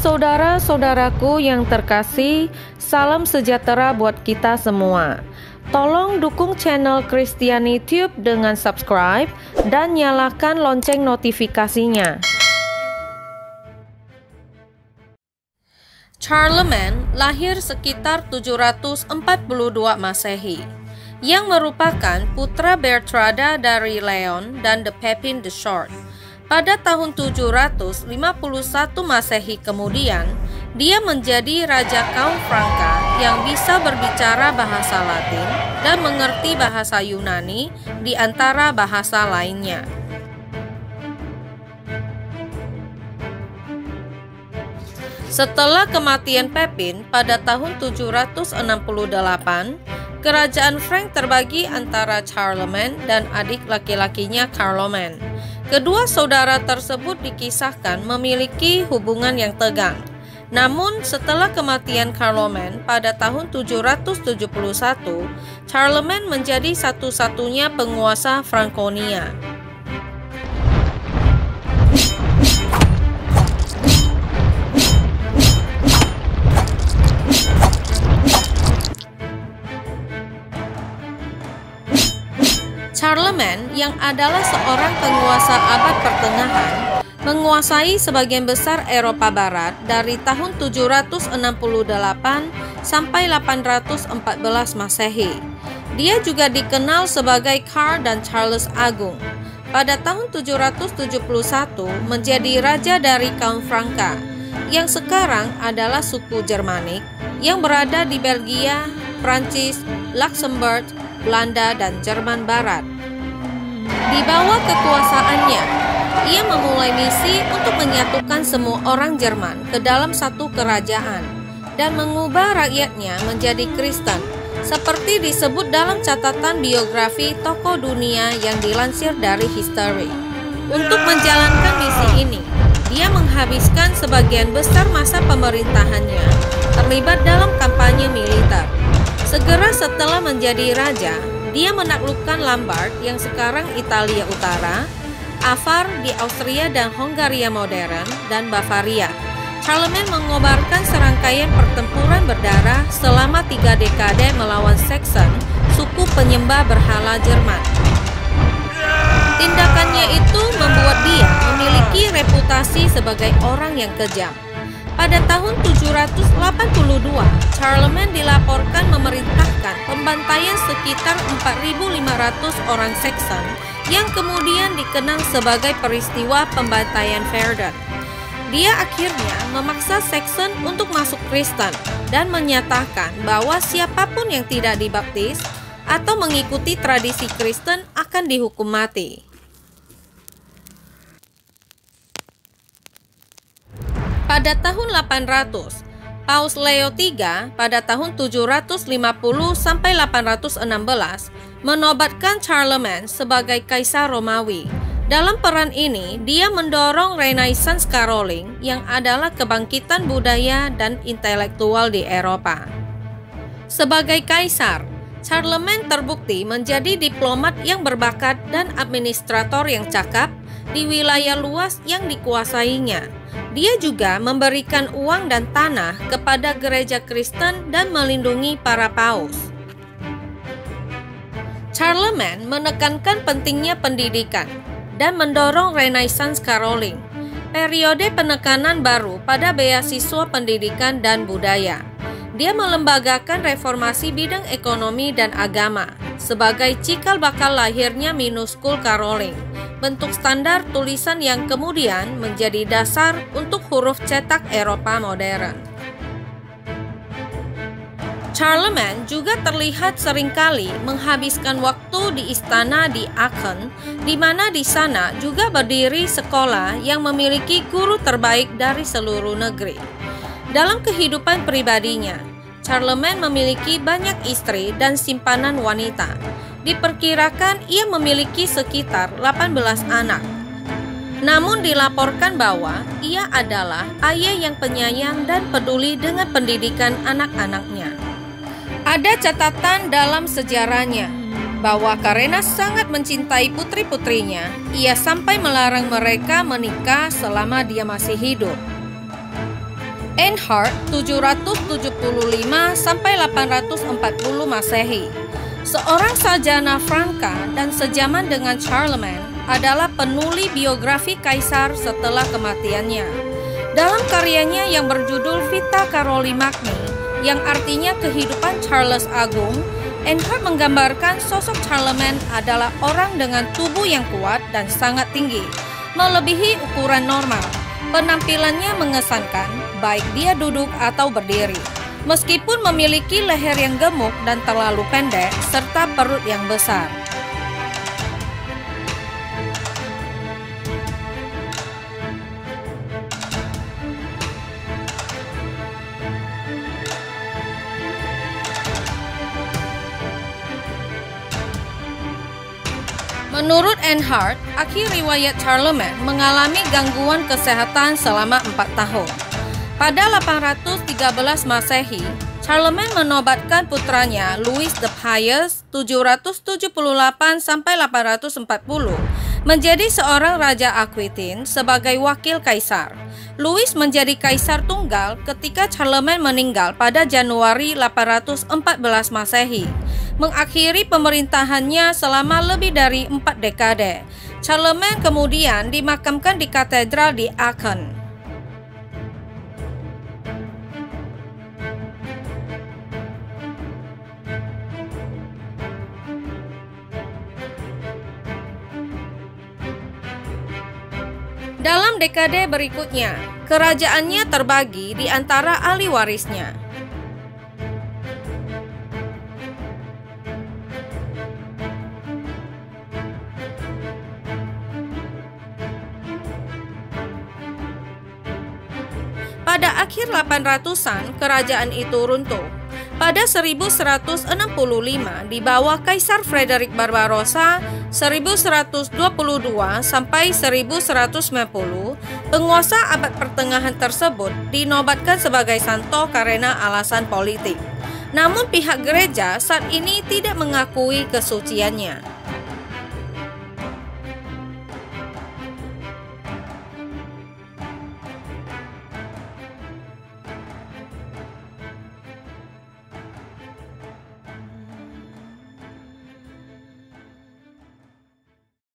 Saudara-saudaraku yang terkasih, salam sejahtera buat kita semua. Tolong dukung channel Kristiani Tube dengan subscribe dan nyalakan lonceng notifikasinya. Charlemagne lahir sekitar 742 Masehi, yang merupakan putra Bertrada dari Leon dan the Pepin the Short. Pada tahun 751 Masehi kemudian, dia menjadi raja kaum Franka yang bisa berbicara bahasa Latin dan mengerti bahasa Yunani di antara bahasa lainnya. Setelah kematian Pepin pada tahun 768, kerajaan Frank terbagi antara Charlemagne dan adik laki-lakinya Carloman. Kedua saudara tersebut dikisahkan memiliki hubungan yang tegang. Namun setelah kematian Carloman pada tahun 771, Charlemagne menjadi satu-satunya penguasa Franconia. Charlemagne yang adalah seorang penguasa abad pertengahan menguasai sebagian besar Eropa Barat dari tahun 768 sampai 814 Masehi. Dia juga dikenal sebagai Karl dan Charles Agung. Pada tahun 771 menjadi raja dari kaum Franka yang sekarang adalah suku Jermanik yang berada di Belgia, Prancis, Luxembourg, Belanda, dan Jerman Barat. Di bawah kekuasaannya, ia memulai misi untuk menyatukan semua orang Jerman ke dalam satu kerajaan dan mengubah rakyatnya menjadi Kristen, seperti disebut dalam catatan biografi tokoh dunia yang dilansir dari History. Untuk menjalankan misi ini, dia menghabiskan sebagian besar masa pemerintahannya terlibat dalam kampanye militer. Segera setelah menjadi raja, dia menaklukkan Lombard yang sekarang Italia Utara, Avar di Austria dan Hongaria modern, dan Bavaria. Charlemagne mengobarkan serangkaian pertempuran berdarah selama 3 dekade melawan Saxon, suku penyembah berhala Jerman. Tindakannya itu membuat dia memiliki reputasi sebagai orang yang kejam. Pada tahun 782, Charlemagne dilaporkan memerintahkan pembantaian sekitar 4.500 orang Saxon yang kemudian dikenang sebagai peristiwa pembantaian Verdun. Dia akhirnya memaksa Saxon untuk masuk Kristen dan menyatakan bahwa siapapun yang tidak dibaptis atau mengikuti tradisi Kristen akan dihukum mati. Pada tahun 800, Paus Leo III pada tahun 750 sampai 816 menobatkan Charlemagne sebagai Kaisar Romawi. Dalam peran ini, dia mendorong Renaissance Caroling yang adalah kebangkitan budaya dan intelektual di Eropa. Sebagai kaisar, Charlemagne terbukti menjadi diplomat yang berbakat dan administrator yang cakap di wilayah luas yang dikuasainya. Dia juga memberikan uang dan tanah kepada gereja Kristen dan melindungi para paus. Charlemagne menekankan pentingnya pendidikan dan mendorong Renaissance Caroling, periode penekanan baru pada beasiswa pendidikan dan budaya. Dia melembagakan reformasi bidang ekonomi dan agama sebagai cikal bakal lahirnya minuskul Caroling, bentuk standar tulisan yang kemudian menjadi dasar untuk huruf cetak Eropa modern. Charlemagne juga terlihat seringkali menghabiskan waktu di istana di Aachen, di mana di sana juga berdiri sekolah yang memiliki guru terbaik dari seluruh negeri. Dalam kehidupan pribadinya, Charlemagne memiliki banyak istri dan simpanan wanita. Diperkirakan ia memiliki sekitar 18 anak. Namun dilaporkan bahwa ia adalah ayah yang penyayang dan peduli dengan pendidikan anak-anaknya. Ada catatan dalam sejarahnya bahwa karena sangat mencintai putri-putrinya, ia sampai melarang mereka menikah selama dia masih hidup. Enhard 775 sampai 840 Masehi. Seorang sarjana Franka dan sejaman dengan Charlemagne, adalah penuli biografi kaisar setelah kematiannya. Dalam karyanya yang berjudul Vita Caroli Magni, yang artinya kehidupan Charles Agung, Enhard menggambarkan sosok Charlemagne adalah orang dengan tubuh yang kuat dan sangat tinggi, melebihi ukuran normal. Penampilannya mengesankan, baik dia duduk atau berdiri, meskipun memiliki leher yang gemuk dan terlalu pendek, serta perut yang besar. Menurut Enhard, akhir riwayat Charlemagne mengalami gangguan kesehatan selama 4 tahun. Pada 813 Masehi, Charlemagne menobatkan putranya Louis the Pious 778 sampai 840 menjadi seorang raja Aquitaine sebagai wakil kaisar. Louis menjadi kaisar tunggal ketika Charlemagne meninggal pada Januari 814 Masehi, mengakhiri pemerintahannya selama lebih dari 4 dekade. Charlemagne kemudian dimakamkan di katedral di Aachen. Dalam dekade berikutnya, kerajaannya terbagi di antara ahli warisnya. Pada akhir 800-an, kerajaan itu runtuh. Pada 1165, di bawah Kaisar Frederick Barbarossa 1122 sampai 1190, penguasa abad pertengahan tersebut dinobatkan sebagai santo karena alasan politik. Namun pihak gereja saat ini tidak mengakui kesuciannya.